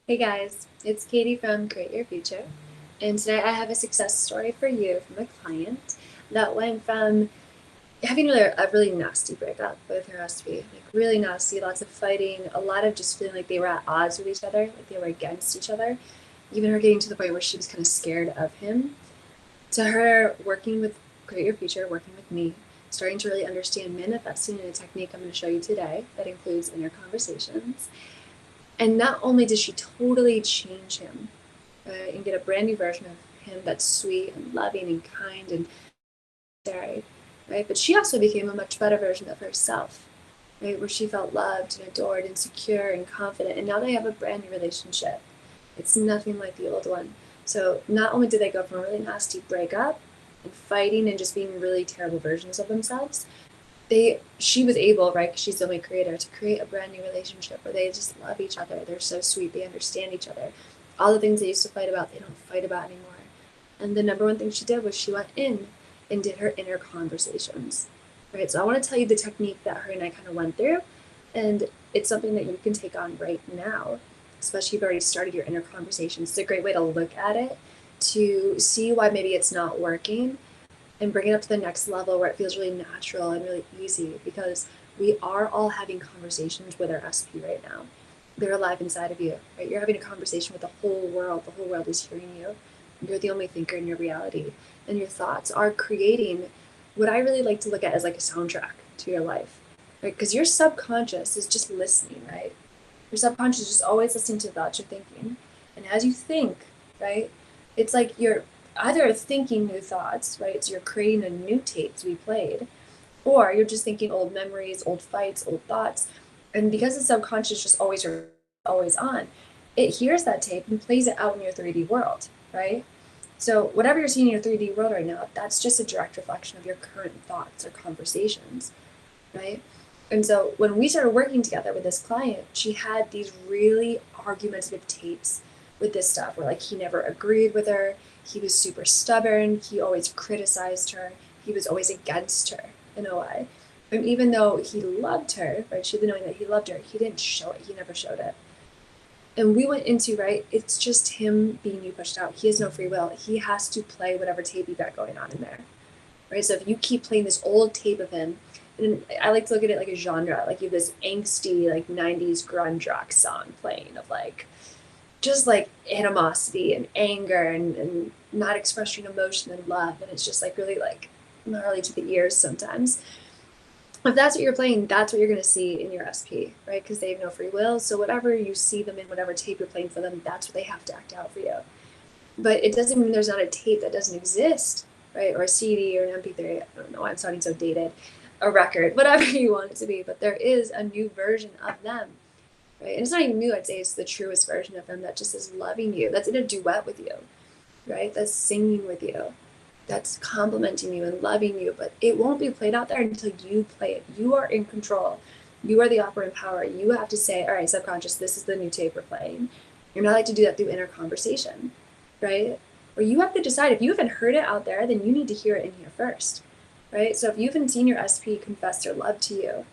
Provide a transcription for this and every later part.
Hey guys, it's Katie from Create Your Future, and today I have a success story for you from a client that went from having a really nasty breakup with her husband, like really nasty, lots of fighting, a lot of just feeling like they were at odds with each other, like they were against each other, even her getting to the point where she was kind of scared of him, to her working with Create Your Future, working with me, starting to really understand manifesting in a technique I'm going to show you today that includes inner conversations. And not only did she totally change him and get a brand new version of him that's sweet and loving and kind and caring, right? But she also became a much better version of herself, right? Where she felt loved and adored and secure and confident. And now they have a brand new relationship. It's nothing like the old one. So not only did they go from a really nasty breakup and fighting and just being really terrible versions of themselves, she was able, right, because she's the only creator, to create a brand new relationship where they just love each other. They're so sweet. They understand each other. All the things they used to fight about, they don't fight about anymore. And the number one thing she did was she went in and did her inner conversations. Right. So I want to tell you the technique that her and I kind of went through. And it's something that you can take on right now, especially if you've already started your inner conversations. It's a great way to look at it, to see why maybe it's not working, and bring it up to the next level where it feels really natural and really easy, because we are all having conversations with our SP right now. They're alive inside of you, right? You're having a conversation with the whole world. The whole world is hearing you. You're the only thinker in your reality. And your thoughts are creating what I really like to look at as like a soundtrack to your life, right? Because your subconscious is just listening, right? Your subconscious is just always listening to the thoughts you're thinking. And as you think, right, it's like you're either thinking new thoughts, right? So you're creating a new tape to be played, or you're just thinking old memories, old fights, old thoughts. And because the subconscious just always on, it hears that tape and plays it out in your 3D world, right? So whatever you're seeing in your 3D world right now, that's just a direct reflection of your current thoughts or conversations, right? And so when we started working together with this client, she had these really argumentative tapes with this stuff where like he never agreed with her, he was super stubborn, he always criticized her, he was always against her in a way. And even though he loved her, right, she had knowing that he loved her, he didn't show it, he never showed it. And we went into, right, it's just him being you pushed out. He has no free will. He has to play whatever tape you got going on in there, right? So if you keep playing this old tape of him, and I like to look at it like a genre, like you have this angsty like 90s grunge rock song playing of like just like animosity and anger and not expressing emotion and love, and it's just like really like gnarly to the ears sometimes. If that's what you're playing, that's what you're going to see in your SP, right? Because they have no free will. So whatever you see them in, whatever tape you're playing for them, that's what they have to act out for you. But it doesn't mean there's not a tape that doesn't exist, right? Or a CD or an MP3. I don't know why I'm sounding so dated. A record, whatever you want it to be. But there is a new version of them, right? And it's not even new. I'd say it's the truest version of them that just is loving you. That's in a duet with you, right? That's singing with you. That's complimenting you and loving you. But it won't be played out there until you play it. You are in control. You are the operant power. You have to say, all right, subconscious, this is the new tape we're playing. You're not like to do that through inner conversation, right? Or you have to decide, if you haven't heard it out there, then you need to hear it in here first, right? So if you haven't seen your SP confess their love to you,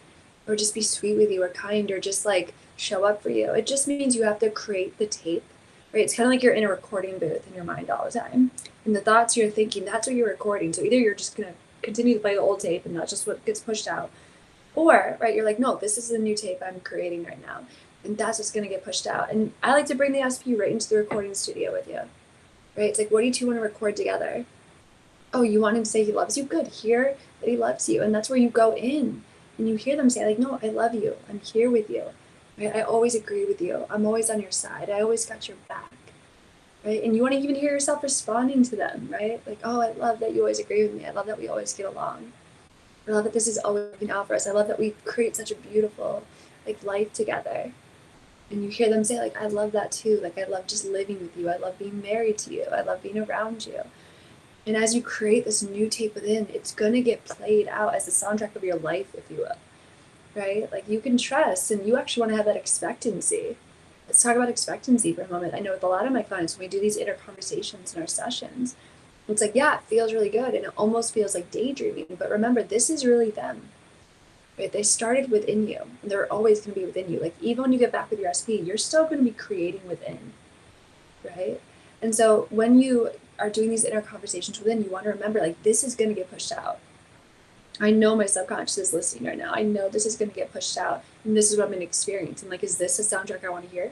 or just be sweet with you, or kind, or just like show up for you, it just means you have to create the tape, right? It's kind of like you're in a recording booth in your mind all the time. And the thoughts you're thinking, that's what you're recording. So either you're just going to continue to play the old tape and that's just what gets pushed out, or, right, you're like, no, this is the new tape I'm creating right now. And that's what's going to get pushed out. And I like to bring the SP right into the recording studio with you, right? It's like, what do you two want to record together? Oh, you want him to say he loves you? Good. Hear that he loves you. And that's where you go in and you hear them say, like, no, I love you. I'm here with you. Right? I always agree with you. I'm always on your side. I always got your back. Right? And you want to even hear yourself responding to them, right? Like, oh, I love that you always agree with me. I love that we always get along. I love that this is always working out for us. I love that we create such a beautiful like life together. And you hear them say, like, I love that too. Like, I love just living with you. I love being married to you. I love being around you. And as you create this new tape within, it's going to get played out as the soundtrack of your life, if you will, right? Like, you can trust and you actually want to have that expectancy. Let's talk about expectancy for a moment. I know with a lot of my clients, when we do these inner conversations in our sessions, it's like, yeah, it feels really good. And it almost feels like daydreaming. But remember, this is really them. right? They started within you, and they're always going to be within you. Like, even when you get back with your SP, you're still going to be creating within, right? And so when you are doing these inner conversations within, you want to remember, like, this is going to get pushed out. I know my subconscious is listening right now. I know this is going to get pushed out, and this is what I'm going to experience. And like, is this a soundtrack I want to hear?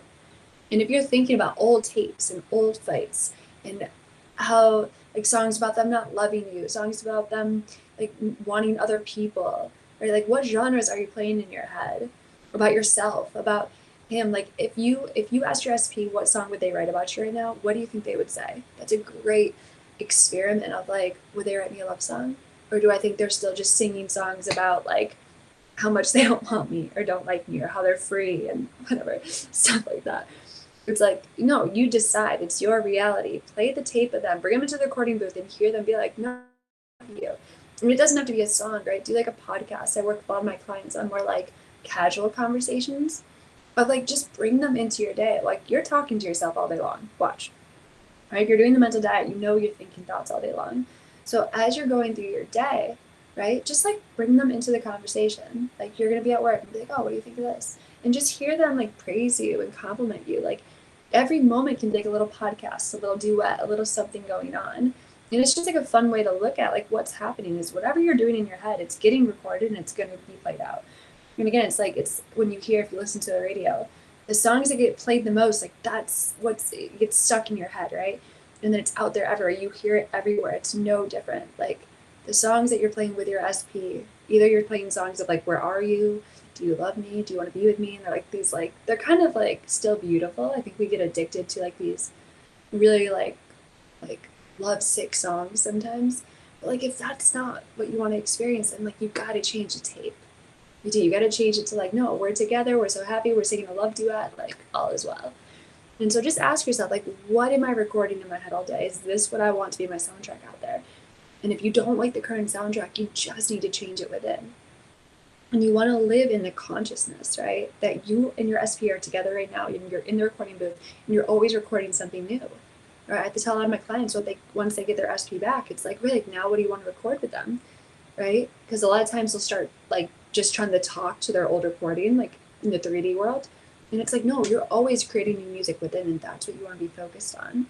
And if you're thinking about old tapes and old fights and how, like, songs about them not loving you, songs about them like wanting other people, right? Like, what genres are you playing in your head about yourself, about him? Like, if you asked your SP what song would they write about you right now, what do you think they would say? That's a great experiment of, like, would they write me a love song? Or do I think they're still just singing songs about, like, how much they don't want me or don't like me or how they're free and whatever, stuff like that. It's like, no, you decide. It's your reality. Play the tape of them. Bring them into the recording booth and hear them be like, no, you. I mean, it doesn't have to be a song, right? Do like a podcast. I work with a lot of my clients on more like casual conversations, but like just bring them into your day. Like, you're talking to yourself all day long. Watch, right? If you're doing the mental diet, you know you're thinking thoughts all day long. So as you're going through your day, right, just like bring them into the conversation. Like, you're gonna be at work and be like, oh, what do you think of this? And just hear them like praise you and compliment you. Like, every moment can be like a little podcast, a little duet, a little something going on. And it's just like a fun way to look at like what's happening is whatever you're doing in your head, it's getting recorded and it's going to be played out. And again, it's like, it's when you hear, if you listen to the radio, the songs that get played the most, like that's what's, it gets stuck in your head, right? And then it's out there everywhere. You hear it everywhere. It's no different. Like, the songs that you're playing with your SP, either you're playing songs of like, where are you? Do you love me? Do you want to be with me? And they're like these, like, they're kind of like still beautiful. I think we get addicted to like these really like love sick songs sometimes. But like, if that's not what you want to experience, then like you got to change the tape. You do. You got to change it to like, no, we're together. We're so happy. We're singing a love duet. Like, all is well. And so just ask yourself, like, what am I recording in my head all day? Is this what I want to be my soundtrack out there? And if you don't like the current soundtrack, you just need to change it within. And you want to live in the consciousness, right? That you and your SP are together right now, and you're in the recording booth, and you're always recording something new. Right? I have to tell a lot of my clients what they, once they get their SP back, it's like, really, now what do you want to record with them, right? Because a lot of times they'll start like just trying to talk to their old recording, like in the 3D world, and it's like, no, you're always creating new music within, and that's what you want to be focused on.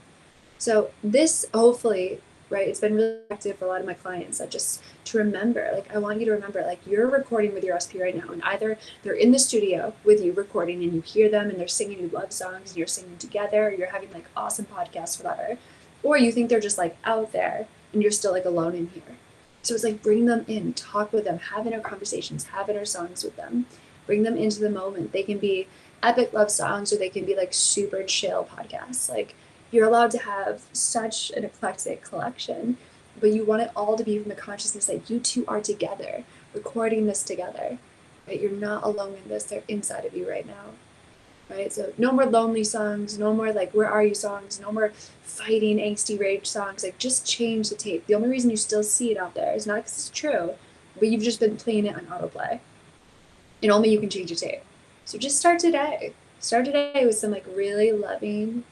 So this, hopefully, right, it's been really effective for a lot of my clients, that just to remember, like, I want you to remember, like, you're recording with your SP right now, and either they're in the studio with you recording and you hear them and they're singing you love songs and you're singing together, or you're having like awesome podcasts, whatever, or you think they're just like out there and you're still like alone in here. So it's like, bring them in, talk with them, have inner conversations, have inner songs with them, bring them into the moment. They can be epic love songs, or they can be like super chill podcasts. Like, you're allowed to have such an eclectic collection, but you want it all to be from the consciousness that you two are together, recording this together, right? You're not alone in this. They're inside of you right now, right? So no more lonely songs, no more like, where are you songs, no more fighting, angsty rage songs. Like, just change the tape. The only reason you still see it out there is not because it's true, but you've just been playing it on autoplay, and only you can change your tape. So just start today. Start today with some like really loving,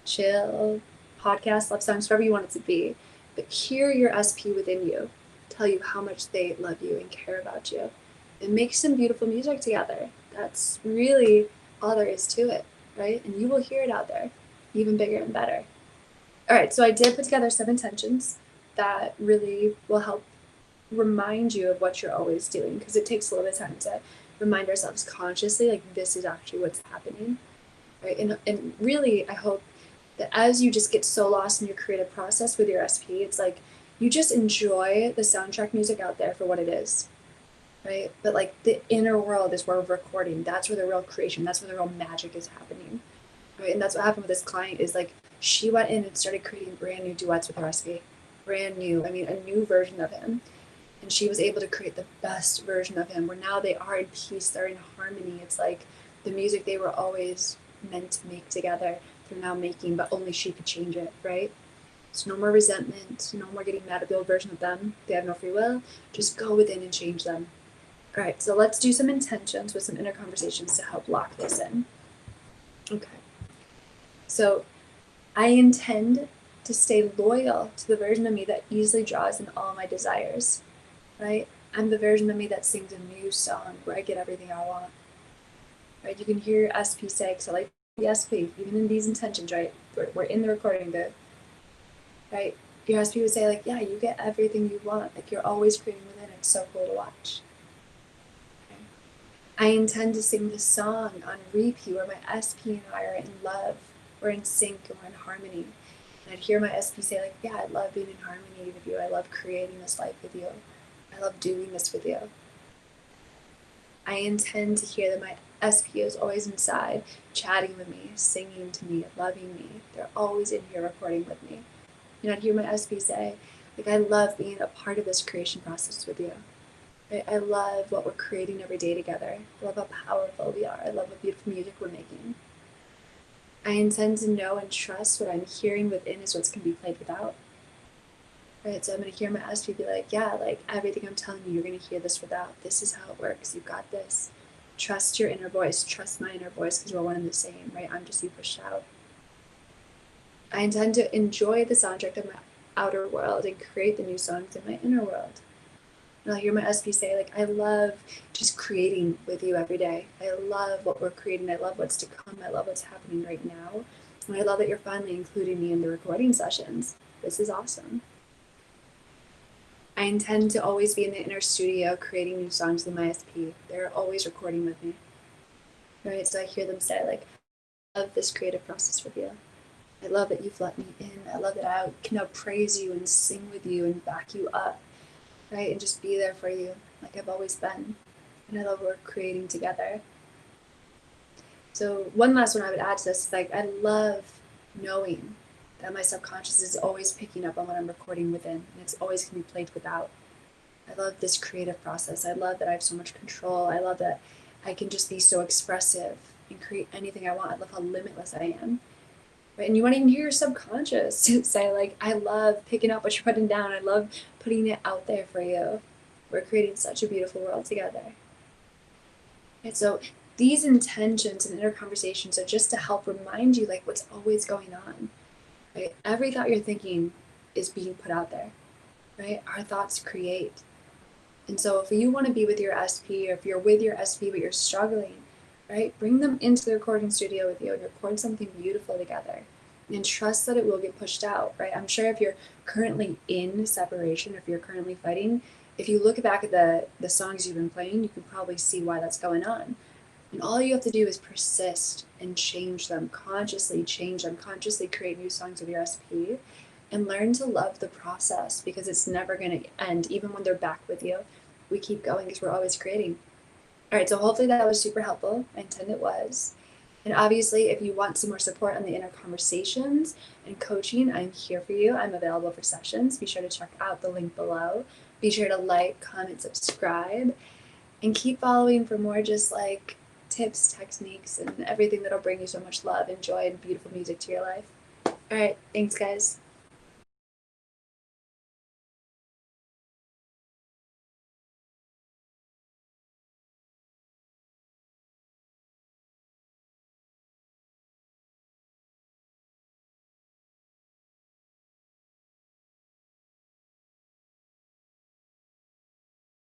chill podcast, love songs, whatever you want it to be. But hear your SP within you tell you how much they love you and care about you. And make some beautiful music together. That's really all there is to it, right? And you will hear it out there, even bigger and better. All right, so I did put together some intentions that really will help remind you of what you're always doing, because it takes a little bit of time to remind ourselves consciously, like, this is actually what's happening, right? And really, I hope that as you just get so lost in your creative process with your SP, it's like you just enjoy the soundtrack music out there for what it is, right? But like, the inner world is where we're recording. That's where the real creation, that's where the real magic is happening, right? And that's what happened with this client, is like, she went in and started creating brand new duets with her SP, brand new, I mean, a new version of him. And she was able to create the best version of him, where now they are in peace, they're in harmony. It's like the music they were always meant to make together, they're now making, but only she could change it, right? So no more resentment, no more getting mad at the old version of them. They have no free will. Just go within and change them. All right, so let's do some intentions with some inner conversations to help lock this in. Okay. So I intend to stay loyal to the version of me that easily draws in all my desires, right? I'm the version of me that sings a new song where I get everything I want. Right? You can hear your SP say, because I like the SP, even in these intentions, right? We're in the recording booth, right? Your SP would say, like, yeah, you get everything you want. Like, you're always creating within. It's so cool to watch. Okay? I intend to sing this song on repeat where my SP and I are in love, we're in sync, and we're in harmony. And I'd hear my SP say, like, yeah, I love being in harmony with you. I love creating this life with you. I love doing this with you. I intend to hear that my SP is always inside, chatting with me, singing to me, loving me. They're always in here recording with me. And I'd hear my SP say, like, I love being a part of this creation process with you. I love what we're creating every day together. I love how powerful we are. I love what beautiful music we're making. I intend to know and trust what I'm hearing within is what's going to be played without. Right, so I'm going to hear my SP be like, yeah, like everything I'm telling you, you're going to hear this without. This is how it works. You've got this. Trust your inner voice. Trust my inner voice because we're one and the same, right? I'm just you pushed out. I intend to enjoy the soundtrack of my outer world and create the new songs in my inner world. And I'll hear my SP say, like, I love just creating with you every day. I love what we're creating. I love what's to come. I love what's happening right now. And I love that you're finally including me in the recording sessions. This is awesome. I intend to always be in the inner studio creating new songs with my SP. They're always recording with me. Right? So I hear them say, like, I love this creative process with you. I love that you've let me in. I love that I can now praise you and sing with you and back you up. Right? And just be there for you like I've always been. And I love what we're creating together. So one last one I would add to this is, like, I love knowing that my subconscious is always picking up on what I'm recording within, and it's always going to be played without. I love this creative process. I love that I have so much control. I love that I can just be so expressive and create anything I want. I love how limitless I am. Right? And you want to even hear your subconscious say, like, I love picking up what you're putting down. I love putting it out there for you. We're creating such a beautiful world together. And so these intentions and inner conversations are just to help remind you, like, what's always going on. Right? Every thought you're thinking is being put out there, right? Our thoughts create. And so if you want to be with your SP, or if you're with your SP but you're struggling, right, bring them into the recording studio with you and record something beautiful together. And trust that it will get pushed out, right? I'm sure if you're currently in separation, if you're currently fighting, if you look back at the songs you've been playing, you can probably see why that's going on. And all you have to do is persist and change them, consciously change them, consciously create new songs with your SP, and learn to love the process because it's never going to end. Even when they're back with you, we keep going because we're always creating. All right, so hopefully that was super helpful. I intend it was. And obviously, if you want some more support on the inner conversations and coaching, I'm here for you. I'm available for sessions. Be sure to check out the link below. Be sure to like, comment, subscribe, and keep following for more just like tips, techniques, and everything that'll bring you so much love and joy and beautiful music to your life. All right, thanks, guys.